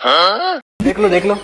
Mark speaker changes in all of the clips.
Speaker 1: देख लो,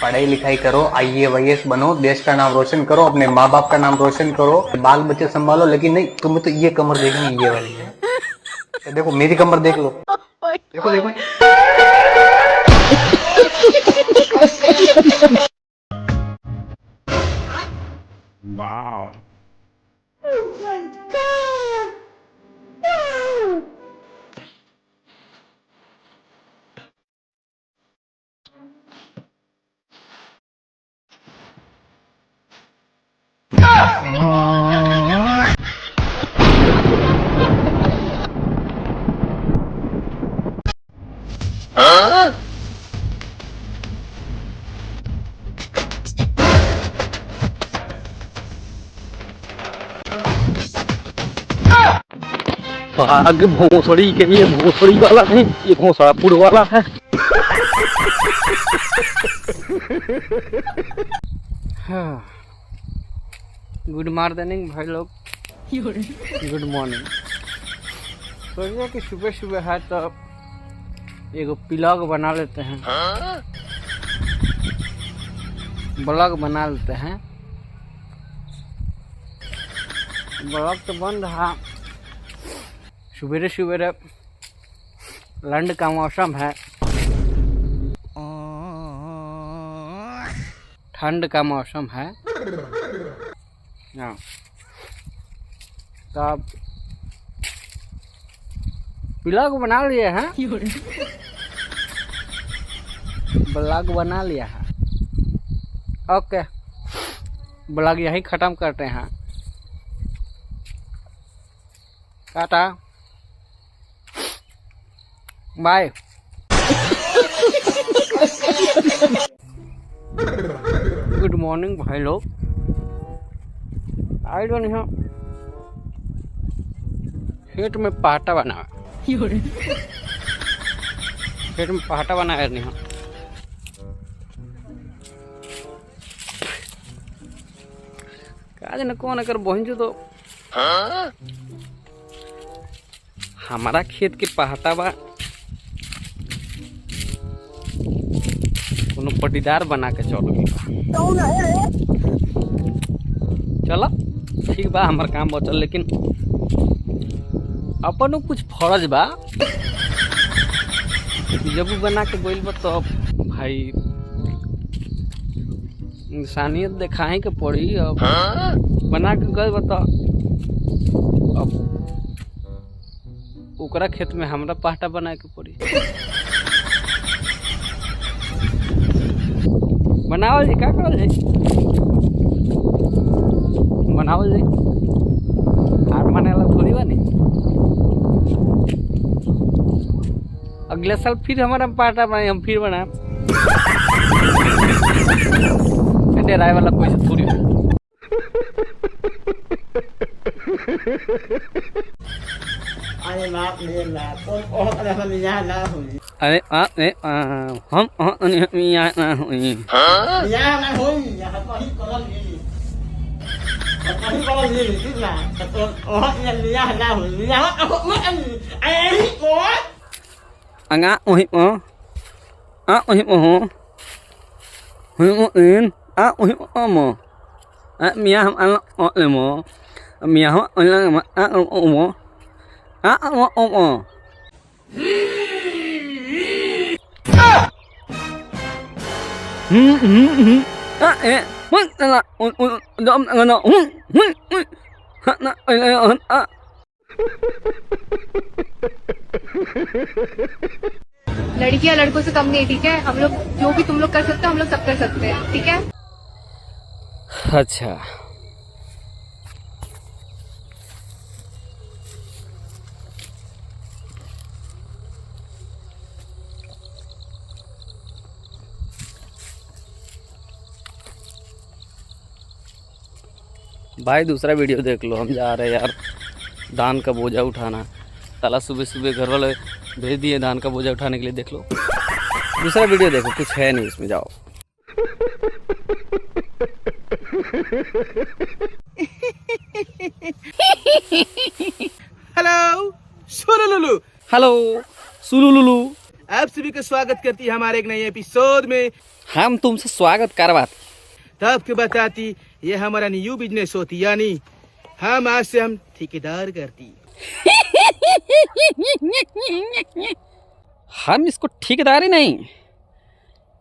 Speaker 1: पढ़ाई लिखाई करो, IAS बनो, देश का नाम रोशन करो, अपने माँ बाप का नाम रोशन करो, बाल बच्चे संभालो। लेकिन नहीं, तुम्हें तो ये कमर देखनी, ये वाली है। देखो मेरी कमर देख लो, देखो देखो।
Speaker 2: Wow. आगे भोसड़ी के लिए भोसड़ी वाला है, ये घोसड़ापुर वाला है।
Speaker 3: गुड मॉर्निंग भाई लोग, गुड मॉर्निंग। सोचिए कि सुबह सुबह है तो एगो ब्लॉग बना लेते हैं, ब्लॉग बना लेते हैं। ब्लॉग तो बन रहा, सवेरे सवेरे ठंड का मौसम है, ठंड का मौसम है। हाँ, तो ब्लॉग बना लिए हैं, ब्लॉग बना लिया है। ओके, ब्लॉग यही ख़त्म करते हैं। टाटा, बाय। गुड मॉर्निंग भाई लोग। आई डोंट नो, खेत में पहाटा बना, खेत में पहाटा बनाया नहीं। काज न कौन अगर बहन जो तो हमारा खेत के पहाटा बा, कोनो पटीदार बना के चलो। चलो ठीक बा, हमार काम बचल, लेकिन अपन कुछ फर्ज बा। जब बना के गोइल बा तो भाई इंसानियत दिखाए के पड़ी। अब बना के गए बा तो अब ओकरा खेत में हमरा पहाटा बना के पड़ी। बनावल जी, का करल जी, बनावल जी, हार माने वाला थोड़ी बानी। अगले साल फिर हमारा पहाटा बनाए, हम फिर बनाए। डेराए वाला कोई से थोड़ी है।
Speaker 4: अरे बाप रे बाप, कौन अरे मियां ना हुई,
Speaker 3: अरे हम मियां ना हुई,
Speaker 4: मियां ना हुई, यहाँ तो ही कलम ली, कहीं कलम ली, ठीक ना? तो और ये मियां ना हुई, मियां अब मत अरे कौन?
Speaker 3: अंगा वही पो, वही पो हो, इन वही पो मो, मियां हम ले मो, मियां हम मो,
Speaker 5: लड़कियां लड़कों से कम नहीं, ठीक है? हम लोग जो भी तुम लोग कर सकते हो हम लोग सब कर सकते हैं, ठीक है?
Speaker 3: अच्छा, भाई दूसरा वीडियो देख लो। हम जा रहे हैं यार धान का बोझा उठाना। साला सुबह सुबह घर वाले भेज दिए धान का बोझा उठाने के लिए। देख लो दूसरा वीडियो, देखो कुछ है नहीं इसमें, जाओ।
Speaker 6: हेलो सुलुलुलु,
Speaker 3: हेलो सुलुलुलु,
Speaker 6: आप सभी का स्वागत करती है हमारे एक नए एपिसोड में।
Speaker 3: हम तुमसे स्वागत करवाते।
Speaker 6: तब के बताती ये हमारा न्यू बिजनेस होती, यानी हम आज से हम ठेकेदार करती।
Speaker 3: हम इसको ठेकेदारी नहीं,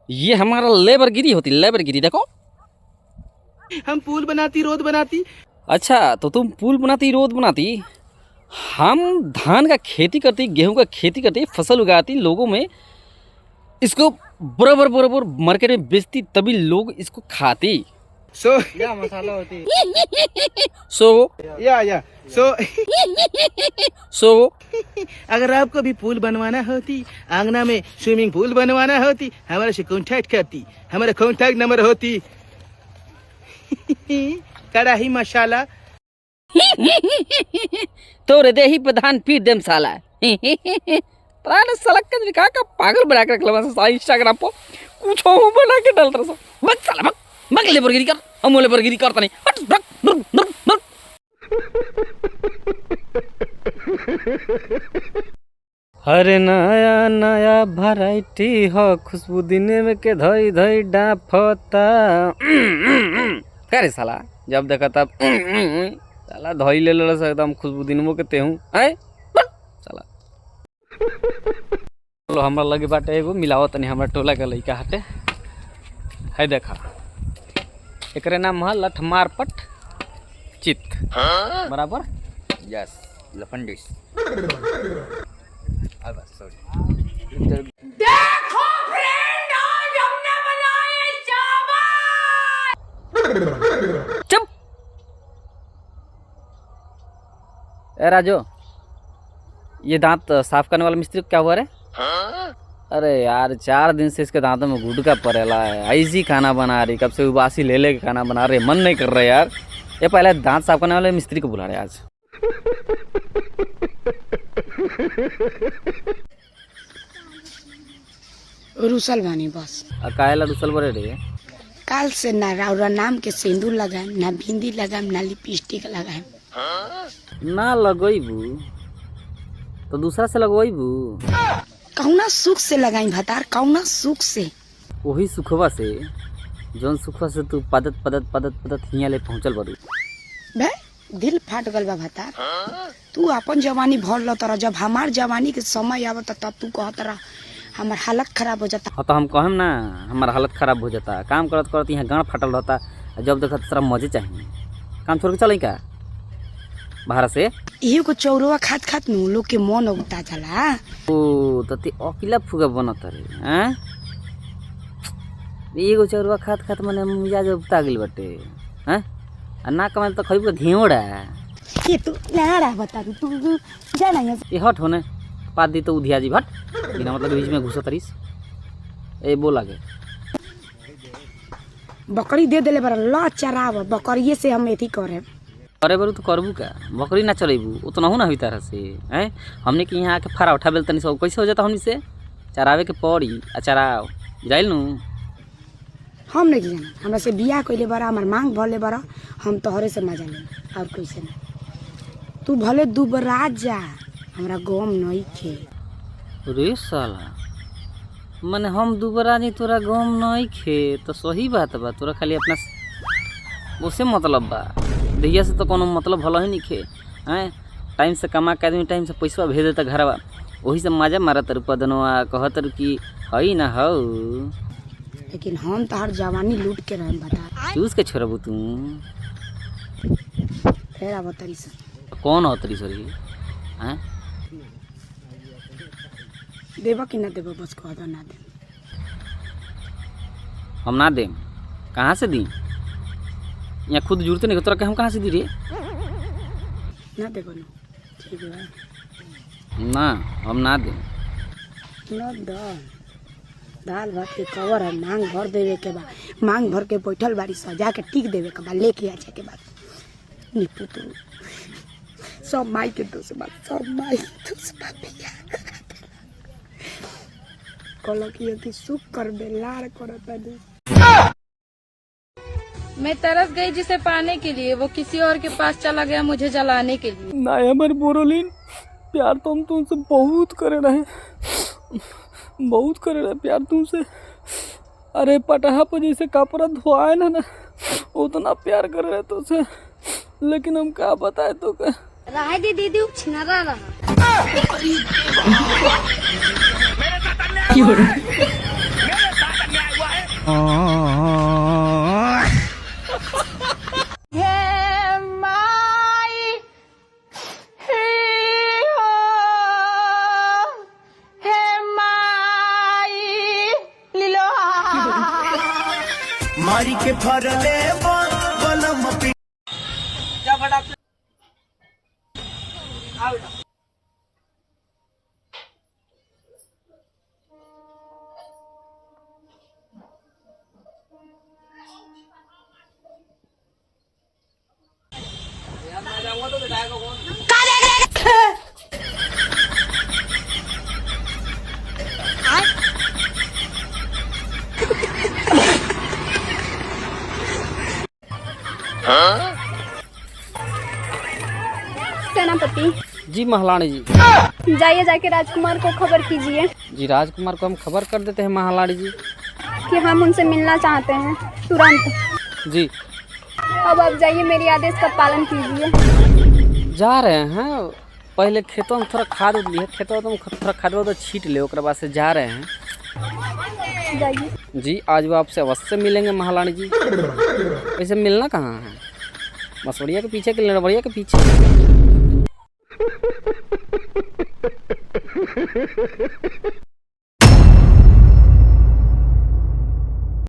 Speaker 3: ये हमारा लेबरगिरी होती, लेबरगिरी। देखो
Speaker 6: हम पुल बनाती, रोड बनाती।
Speaker 3: अच्छा, तो तुम पुल बनाती, रोड बनाती, हम धान का खेती करती, गेहूं का खेती करती, फसल उगाती, लोगों में इसको बराबर बराबर मार्केट में बेचती, तभी लोग इसको खाती।
Speaker 6: सो
Speaker 4: क्या मसाला होती
Speaker 3: सो
Speaker 6: अगर आपको भी पुल बनवाना होती, आंगना में स्विमिंग पूल बनवाना होती, हमारे से कॉन्टैक्ट करती। हमारा कॉन्टैक्ट नंबर होती कड़ाही मसाला।
Speaker 3: तोरे देही प्रधान पीट देम साला। प्राण सलक के निकाह का पागल बना के रखला बस इंस्टाग्राम पर कुछ हो बना के डालत रहा। बस साला मग लेबरगिरी कर, हम लेबरगिरी करता नहीं। हट भग भग भग भग। अरे नया नया वैरायटी हो, खुशबू दिने में के धई धई डाफता। करे साला जब देखा तब साला धई ले लड़ा सा एकदम खुशबू दिनमो के तेहू आए साला। चलो हमरा लगे बाटे एगो मिलाओ तनी, हमरा टोला के लइका हटे है। देखा एकरे नाम है लठमारपट चित, बराबर।
Speaker 2: यस, लफंडिस।
Speaker 7: देखो फ्रेंड, आज हमने बनाए चावल।
Speaker 3: चुप। ए राजू, ये दांत साफ करने वाला मिस्त्री को क्या हुआ रे? अरे यार 4 दिन से इसके दांतों में गुटका पड़ेला है, ऐसी खाना बना रही, कब से उबासी ले ले के खाना बना रहे, मन नहीं कर रहा यार। ये पहले दांत साफ करने वाले मिस्त्री को बुला रहे आज।
Speaker 8: रुसल बानी बस।
Speaker 3: काहेला रुसल बरे रे?
Speaker 8: काल से ना राउरा नाम के सिंदूर लगाएम, ना बिंदी लगाएम, ना लिपस्टिक लगाएम।
Speaker 3: ना लगोइबू तो दूसरा से लगोइबू।
Speaker 8: कौना सुख से लगाई भतार, कौना सुख से?
Speaker 3: वही सुखवा से, जौन सुखवा से तू पदत पदत पदत पदत हिया ले पहुंचल बरू।
Speaker 8: बे दिल फाट गल बा भतार। तू अपन जवानी भर ल तरह, जब हमार जवानी के समय आवत तब तू कहत रह हमार हालत खराब हो जाता।
Speaker 3: हाँ तो हम कहम ना हमारा हालत खराब हो जाता, काम करत करत यहाँ गाँव फाटल रहता, जब देखा तो सारा मजे चाहिए। काम छोड़ के चल का बाहर से?
Speaker 8: इहे को चौरवा खात खात नु लोग के मन उगता जाला।
Speaker 3: ओ तो ते अकेला फुगा बनत रे हैं? एगो चौरवा खात खात मने मिजाज उगता गेल बटे हैं? आ ना कमाल तो खइबो घेवड़ा।
Speaker 8: ये तू नारा बता तू जाना है।
Speaker 3: ये हट होने पाद दी तो उधिया जी भट, बिना मतलब बीच में घुसा तरीस। ए बोल आगे।
Speaker 8: बकरी दे देले बरा ल चराव, बकरिए से हम एथी करे।
Speaker 3: अरे बरू तो करबू का, बकरी ना चलेबू उतना हो ना हुई तरह से हैं? हमने कि यहाँ आके फरा उठा बेल तनी सब कैसे हो जाता हमनी से? चरावे के पड़ी आ चराव जाइल नु।
Speaker 8: हम नहीं जाना, हमरा से बियाह कइले बरा, हमार मांग भरले बरा, हम तोहरे से मजा ले और कैसे ना। तू भले दुबरा जा, हमरा गम नहीं खे।
Speaker 3: रे साला मने हम दुबरा नहीं, तोरा गम नहीं खे तो सही बात बा। तोरा खाली अपना उसे मतलब बा, दैया से तो कोनो मतलब भला ही नहीं खे हैं? टाइम से कमा के आदमी टाइम से पैसा भेज देता घरवा, वही से मजा मारत रुपदनवा कहत कि हई ना हो।
Speaker 8: लेकिन हम तो हर जवानी लूट के रहे बता।
Speaker 3: चूस के छोड़बू तू?
Speaker 8: फेर अब तरी से
Speaker 3: कौन हो तरी सरी हैं?
Speaker 8: देबा कि ना देबा बस कह दो। ना दे
Speaker 3: हम ना देम, कहाँ से दी? यहाँ खुद जुड़ते नहीं, तोरा के हम कहाँ से दी रे?
Speaker 8: ना देबो ना, ठीक है
Speaker 3: ना हम ना देम।
Speaker 8: ना दो। दाल भात के कवर है, मांग भर देवे के बाद, मांग भर के बैठल बारी सजा के टिक देवे के बाद, लेके आ जाए के बाद निपू तू सब माई के दोस्त बात, सब माई के दोस्त बात कल की अति सुख कर बे लार करता दे।
Speaker 5: मैं तरस गई जिसे पाने के लिए, वो किसी और के पास चला गया मुझे जलाने के लिए।
Speaker 2: ना हमारे बोरोलिन, प्यार तो हम तुमसे बहुत करे रहे,
Speaker 3: बहुत करे रहे प्यार तुमसे। अरे पटहा पर जैसे कपड़ा धोआए ना उतना प्यार कर रहे तुझसे, लेकिन हम क्या बताए तो क्या।
Speaker 8: रहा दे दीदी छिनारा रहा।
Speaker 6: मारी के फरले बलम पे
Speaker 5: सेनापति
Speaker 3: जी महारानी जी।
Speaker 5: जाइए, जाके राजकुमार को खबर कीजिए
Speaker 3: जी राजकुमार को हम खबर कर देते हैं महारानी जी।
Speaker 5: कि हम उनसे मिलना चाहते हैं तुरंत।
Speaker 3: जी
Speaker 5: अब आप जाइए, मेरी आदेश का पालन कीजिए।
Speaker 3: जा रहे हैं, पहले खेतों में थोड़ा खाद उद लिए, खेतों में थोड़ा खाद उद छीट ले, उसके बाद से जा रहे हैं।
Speaker 5: जाइए।
Speaker 3: जी आज वो आपसे अवश्य मिलेंगे महारानी जी। वैसे मिलना कहाँ है? मसवड़िया के पीछे कि लड़बड़िया के पीछे?